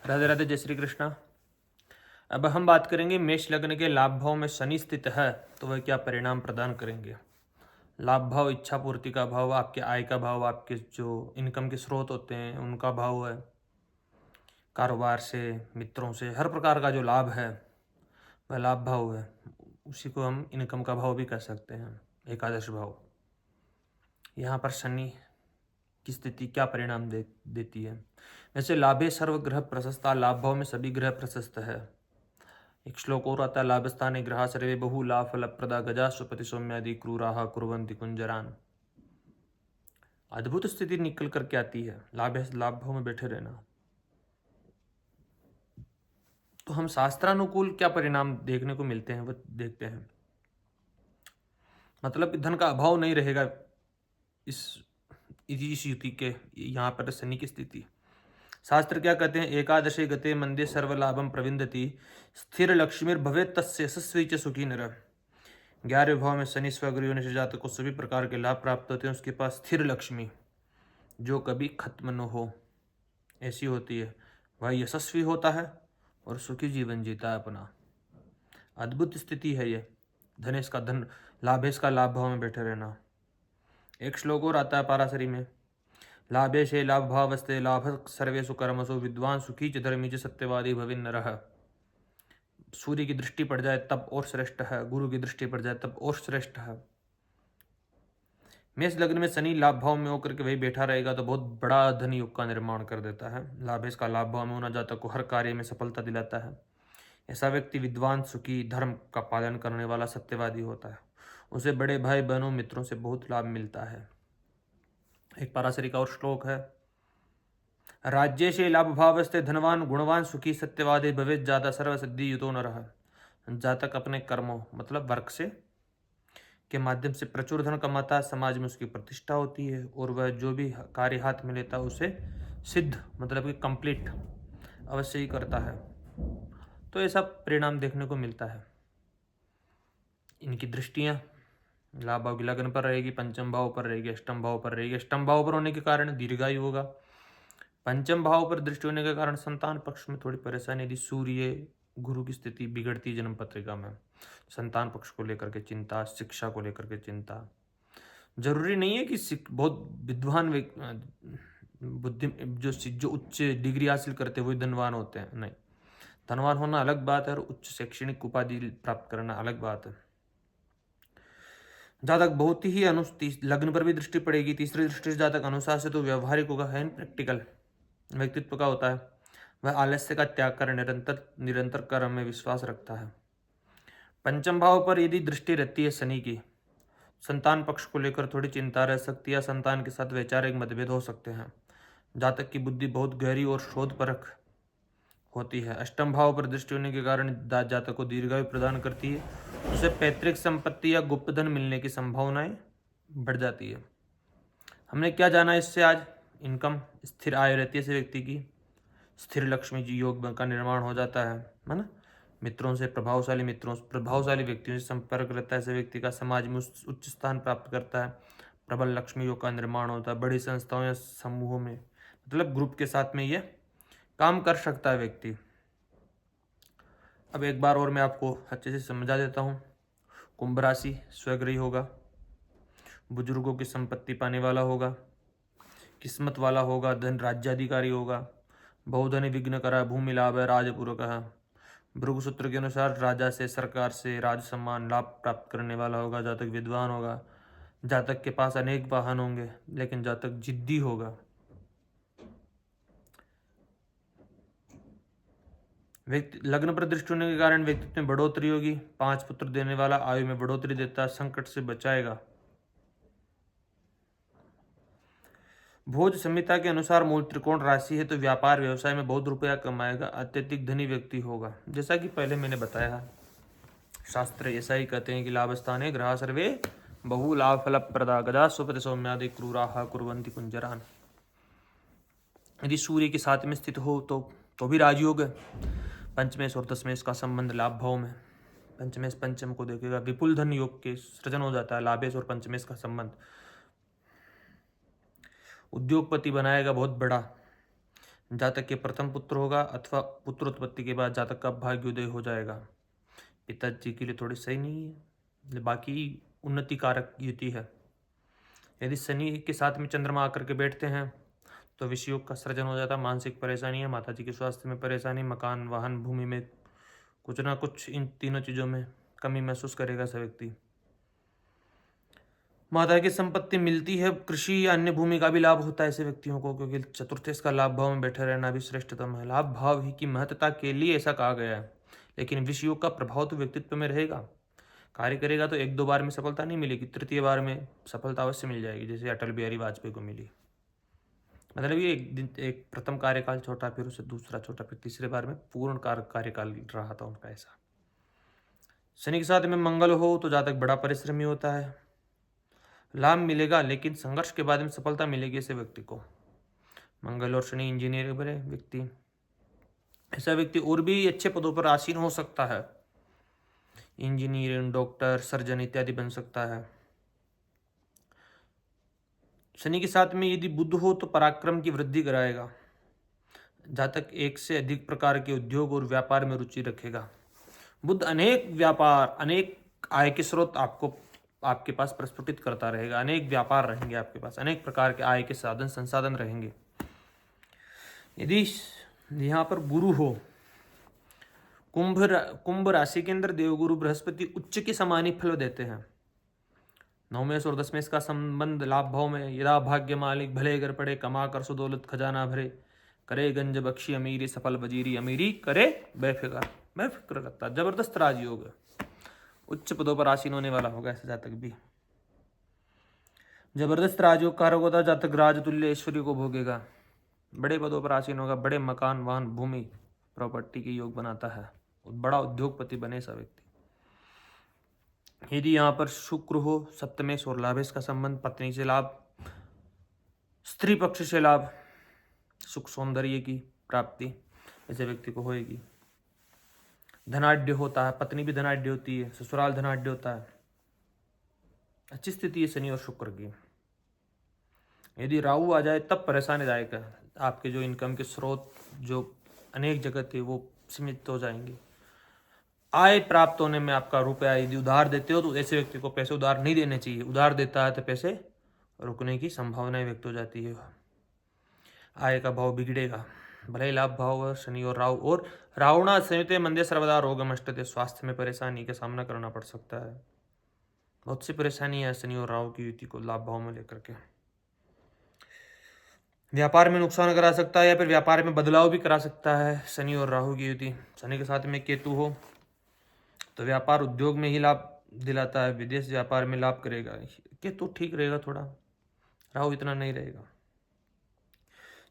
राधे राधे, जय श्री कृष्णा। अब हम बात करेंगे मेष लग्न के लाभ भाव में शनि स्थित है तो वह क्या परिणाम प्रदान करेंगे। लाभ भाव इच्छा पूर्ति का भाव, आपके आय का भाव, आपके जो इनकम के स्रोत होते हैं उनका भाव है। कारोबार से, मित्रों से, हर प्रकार का जो लाभ है वह लाभ भाव है। उसी को हम इनकम का भाव भी कह सकते हैं, एकादश भाव। यहाँ पर शनि की स्थिति क्या परिणाम देती है। वैसे लाभे सर्वग्रह प्रशस्ता, लाभ भाव में सभी ग्रह प्रशस्त है। एक श्लोक और आता है, लाभस्थाने ग्रहा सर्वे बहु लाभ फलप्रदा गजा सुपति सौम्यादि क्रूराः कुर्वन्ति कुंजरान। अद्भुत स्थिति निकल करके आती है लाभ भाव में बैठे रहना। तो हम शास्त्रानुकूल क्या परिणाम देखने को मिलते हैं वो देखते हैं। मतलब धन का अभाव नहीं रहेगा इस युति के, यहाँ पर शनि की स्थिति। शास्त्र क्या कहते हैं, एकादशे गते मंदे सर्वलाभम प्रविंदति स्थिर लक्ष्मीर भवे तस्य यशस्वी च सुखी नर। 11वें भाव में शनि स्वगृह होने से जातक को सभी प्रकार के लाभ प्राप्त होते हैं। उसके पास स्थिर लक्ष्मी जो कभी खत्म न हो ऐसी होती है। वह यशस्वी होता है और सुखी जीवन जीता है अपना। अद्भुत स्थिति है ये। धनेश का धन, लाभेश का लाभ भाव में बैठे रहना। एक श्लोक और आता है पाराशरी में, लाभेशे लाभ भावस्ते लाभ सर्वेषु कर्मसु विद्वान सुखी च धर्मी च सत्यवादी भविन नरः। सूर्य की दृष्टि पड़ जाए तब और श्रेष्ठ है, गुरु की दृष्टि पड़ जाए तब और श्रेष्ठ है। मेष लग्न में शनि लाभ भाव में होकर के वही बैठा रहेगा तो बहुत बड़ा धन योग का निर्माण कर देता है। लाभेश का लाभ भाव में होना जातक को हर कार्य में सफलता दिलाता है। ऐसा व्यक्ति विद्वान, सुखी, धर्म का पालन करने वाला, सत्यवादी होता है। उसे बड़े भाई बहनों, मित्रों से बहुत लाभ मिलता है। एक पाराशरी का और श्लोक है, राज्य से लाभ भावस्ते धनवान गुणवान सुखी सत्यवादी भवेत जाता सर्व सिद्धि युतो न रहा। जातक अपने कर्मों मतलब वर्क से के माध्यम से प्रचुर धन कमाता है, समाज में उसकी प्रतिष्ठा होती है और वह जो भी कार्य हाथ में लेता है उसे सिद्ध मतलब कि कंप्लीट अवश्य ही करता है। तो ऐसा परिणाम देखने को मिलता है। इनकी दृष्टियां लाभ भाव की लग्न पर रहेगी, पंचम भाव पर रहेगी, अष्टम भाव पर रहेगी। अष्टम भाव पर होने के कारण दीर्घायु होगा। पंचम भाव पर दृष्टि होने के कारण संतान पक्ष में थोड़ी परेशानी। यदि सूर्य गुरु की स्थिति बिगड़ती जन्म पत्रिका में, संतान पक्ष को लेकर के चिंता, शिक्षा को लेकर के चिंता। जरूरी नहीं है कि बहुत विद्वान बुद्धि जो उच्च डिग्री हासिल करते हुए धनवान होते हैं, नहीं। धनवान होना अलग बात है और उच्च शैक्षणिक उपाधि प्राप्त करना अलग बात है। जातक बहुत ही लग्न पर भी दृष्टि पड़ेगी। तीसरी दृष्टि से जातक अनुसार से तो व्यवहारिक होगा, है प्रैक्टिकल व्यक्तित्व का होता है। वह आलस्य का त्याग कर निरंतर कर्म में विश्वास रखता है। पंचम भाव पर यदि दृष्टि रहती है शनि की, संतान पक्ष को लेकर थोड़ी चिंता रह सकती है। संतान के साथ वैचारिक मतभेद हो सकते हैं। जातक की बुद्धि बहुत गहरी और शोधपरक होती है। अष्टम भाव पर दृष्टि होने के कारण जातक को दीर्घायु प्रदान करती है। उसे पैतृक संपत्ति या गुप्त धन मिलने की संभावनाएं बढ़ जाती है। हमने क्या जाना इससे आज, इनकम स्थिर आय रहती है ऐसे व्यक्ति की, स्थिर लक्ष्मी जी योग का निर्माण हो जाता है ना। मित्रों से, प्रभावशाली व्यक्तियों से संपर्क रहता है ऐसे व्यक्ति का, समाज में उच्च स्थान प्राप्त करता है। प्रबल लक्ष्मी योग का निर्माण होता है। बड़ी संस्थाओं या समूहों में मतलब ग्रुप के साथ में ये काम कर सकता है व्यक्ति। अब एक बार और मैं आपको अच्छे से समझा देता हूँ। कुंभ राशि स्वगृही होगा, बुजुर्गों की संपत्ति पाने वाला होगा, किस्मत वाला होगा, धन राज्याधिकारी होगा, बहुधनी विघ्न करा, भूमि लाभ है, राजपूर्वक है। भृगु सूत्र के अनुसार राजा से, सरकार से राज सम्मान लाभ प्राप्त करने वाला होगा। जातक विद्वान होगा, जातक के पास अनेक वाहन होंगे, लेकिन जातक जिद्दी होगा। व्यक्ति लग्न पर दृष्टि होने के कारण व्यक्तित्व में बढ़ोतरी होगी। 5 पुत्र देने वाला, आयु में बढ़ोतरी देता है, संकट से बचाएगा। भोज संहिता के अनुसार मूल त्रिकोण राशि है तो व्यापार व्यवसाय में बहुत रुपया कमाएगा। अत्यधिक धनी व्यक्ति होगा। जैसा कि पहले मैंने बताया, शास्त्र ऐसा ही कहते हैं कि लाभस्थान है ग्रह सर्वे बहु लाभ फल प्रदा गदा सुपति सौम्यादि क्रूराः कुर्वन्ति कुंजरान। यदि सूर्य के साथ में स्थित हो तो भी राजयोग है। पंचमेश और दशमेश का संबंध लाभ भाव में, पंचमेश पंचम को देखेगा, विपुल धन योग के सृजन हो जाता है। लाभेश और पंचमेश का संबंध उद्योगपति बनाएगा बहुत बड़ा। जातक के प्रथम पुत्र होगा अथवा पुत्रोत्पत्ति के बाद जातक का भाग्योदय हो जाएगा। पिताजी के लिए थोड़ी सही नहीं है, बाकी उन्नति कारक युति है। यदि शनि के साथ में चंद्रमा आकर के बैठते हैं तो विषयोग का सृजन हो जाता है। मानसिक परेशानी है, माताजी के स्वास्थ्य में परेशानी, मकान, वाहन, भूमि में कुछ ना कुछ इन तीनों चीज़ों में कमी महसूस करेगा ऐसा व्यक्ति। माता की संपत्ति मिलती है, कृषि या अन्य भूमि का भी लाभ होता है ऐसे व्यक्तियों को, क्योंकि चतुर्थ का लाभ भाव में बैठे रहना भी श्रेष्ठतम है। लाभ भाव ही की महत्ता के लिए ऐसा कहा गया है, लेकिन विषयोग का प्रभाव तो व्यक्तित्व में रहेगा। कार्य करेगा तो एक दो बार में सफलता नहीं मिलेगी, तृतीय बार में सफलता अवश्य मिल जाएगी, जैसे अटल बिहारी वाजपेयी को मिली। मतलब ये एक प्रथम कार्यकाल छोटा, फिर उसे दूसरा छोटा, फिर तीसरे बार में पूर्ण कार्यकाल रहा था उनका ऐसा। शनि के साथ में मंगल हो तो जातक बड़ा परिश्रमी होता है, लाभ मिलेगा लेकिन संघर्ष के बाद में सफलता मिलेगी ऐसे व्यक्ति को। मंगल और शनि इंजीनियर बने व्यक्ति, ऐसा व्यक्ति और भी अच्छे पदों पर आसीन हो सकता है, इंजीनियर, डॉक्टर, सर्जन इत्यादि बन सकता है। शनि के साथ में यदि बुध हो तो पराक्रम की वृद्धि कराएगा। जातक एक से अधिक प्रकार के उद्योग और व्यापार में रुचि रखेगा। बुध अनेक व्यापार, अनेक आय के स्रोत आपके पास प्रस्फुटित करता रहेगा। अनेक व्यापार रहेंगे आपके पास, अनेक प्रकार के आय के साधन संसाधन रहेंगे। यदि यहाँ पर गुरु हो, कुंभ राशि के अंदर देवगुरु बृहस्पति उच्च के समान ही फल देते हैं। 9 और 10 का संबंध लाभ भाव में। यदा भाग्य मालिक भले घर पड़े, कमा कर सुदौलत खजाना भरे, करे गंज बख्शी अमीरी, सफल वजीरी अमीरी, करे बेफिक्र करता। जबरदस्त राजयोग है, उच्च पदों पर आसीन होने वाला होगा ऐसे जातक भी। जबरदस्त राजयोग कारक होता, जातक राजतुल्य ऐश्वर्य को भोगेगा, बड़े पदों पर आसीन होगा, बड़े मकान, वाहन, भूमि, प्रॉपर्टी के योग बनाता है, बड़ा उद्योगपति बने सा व्यक्ति। यदि यहाँ पर शुक्र हो सप्तमेश और लाभेश का संबंध, पत्नी से लाभ, स्त्री पक्ष से लाभ, सुख सौंदर्य की प्राप्ति ऐसे व्यक्ति को होएगी। धनाढ्य होता है, पत्नी भी धनाढ्य होती है, ससुराल धनाढ्य होता है। अच्छी स्थिति है शनि और शुक्र की। यदि राहु आ जाए तब परेशानीदायक है, आपके जो इनकम के स्रोत जो अनेक जगह थे वो सीमित हो जाएंगे। आय प्राप्त होने में आपका रुपया यदि उधार देते हो तो ऐसे व्यक्ति को पैसे उधार नहीं देने चाहिए। उधार देता है तो पैसे रुकने की संभावना व्यक्त हो जाती है, आय का भाव बिगड़ेगा। भले ही लाभ भाव शनि और राहु, और रावणा संयुते मंदे सर्वदा रोगम अष्टते, स्वास्थ्य में परेशानी का सामना करना पड़ सकता है। बहुत सी परेशानी है शनि और राहु की युति को लाभ भाव में लेकर के। व्यापार में नुकसान करा सकता है या फिर व्यापार में बदलाव भी करा सकता है शनि और राहु की युति। शनि के साथ में केतु हो तो व्यापार उद्योग में ही लाभ दिलाता है, विदेश व्यापार में लाभ करेगा। केतु ठीक रहेगा थोड़ा, राहु इतना नहीं रहेगा।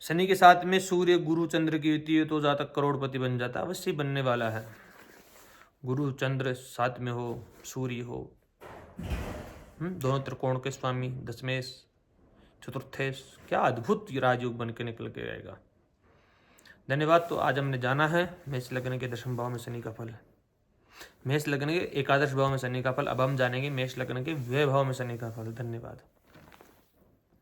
शनि के साथ में सूर्य गुरु चंद्र की युति है तो जातक करोड़पति बन जाता है, अवश्य बनने वाला है। गुरु चंद्र साथ में हो, सूर्य हो, दोनों त्रिकोण के स्वामी, दशमेश चतुर्थेश, क्या अद्भुत राजयोग बन के निकल के आएगा। धन्यवाद। तो आज हमने जाना है मेष लग्न के दशम भाव में शनि का फल, मेष लग्न के एकादश भाव में शनि का फल। अब हम जानेंगे मेष लग्न के व्यय भाव में शनि का फल। धन्यवाद।